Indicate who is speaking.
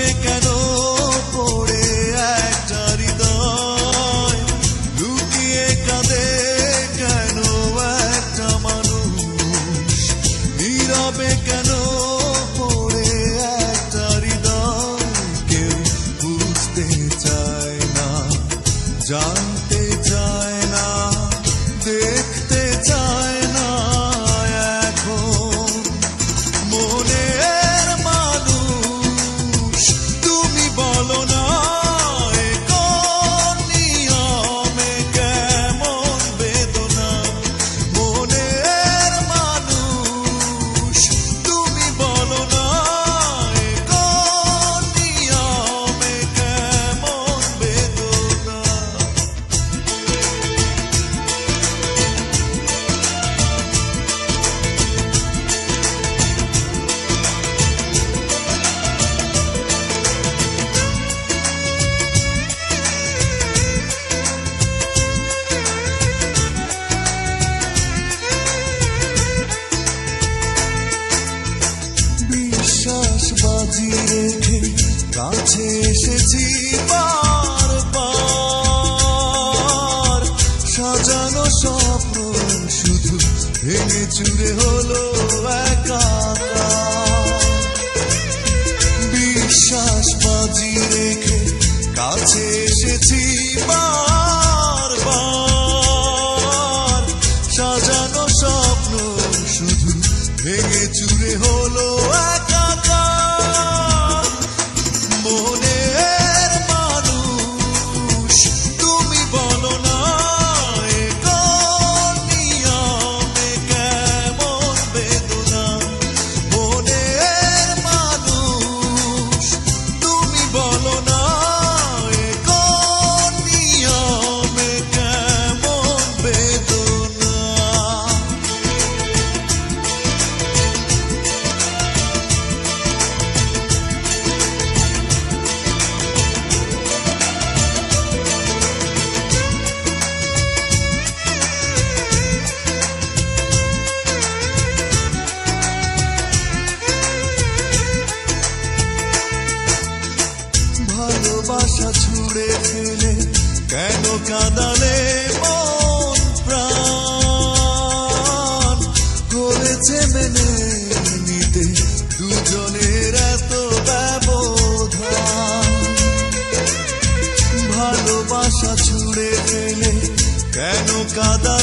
Speaker 1: নীরবে কেন পড়ে একটা হৃদয় লুকিয়ে কাঁদে কেন একটা মানুষ নীরবে কেন পড়ে একটা হৃদয় কেউ বুঝতে চায় না জানতে চায় না দেখতে চায় না এখন মনের মানুষ তুমি বলো না এ কোন নিয়মে কেমন বেদনা মনের মানুষ তুমি বলো না এ কোন নিয়মে কেমন বেদনা বিশ্বাস বাজি রেখে কাছে এসেছি বারবার সাজানো স্বপ্ন শুধু ভেঙে চুরে হলো একাকার বিশ্বাস বাজি রেখে কাছে এসেছি বারবার সাজানো স্বপ্ন শুধু ভেঙে চুরে হলো একাকার মনের মানুষ তুমি বলো না এ কোন নিয়মে কেমন বেদনা মনের মানুষ তুমি বলো না এ কোন নিয়মে কেমন বেদনা ভালোবাসা ছুড়ে ফেলে কেন কাঁদালে মন প্রাণ হয়েছে মেনে নিতে দুজনের এত ব্যবধান ভালোবাসা ছুড়ে ফেলে কেন কাঁদালে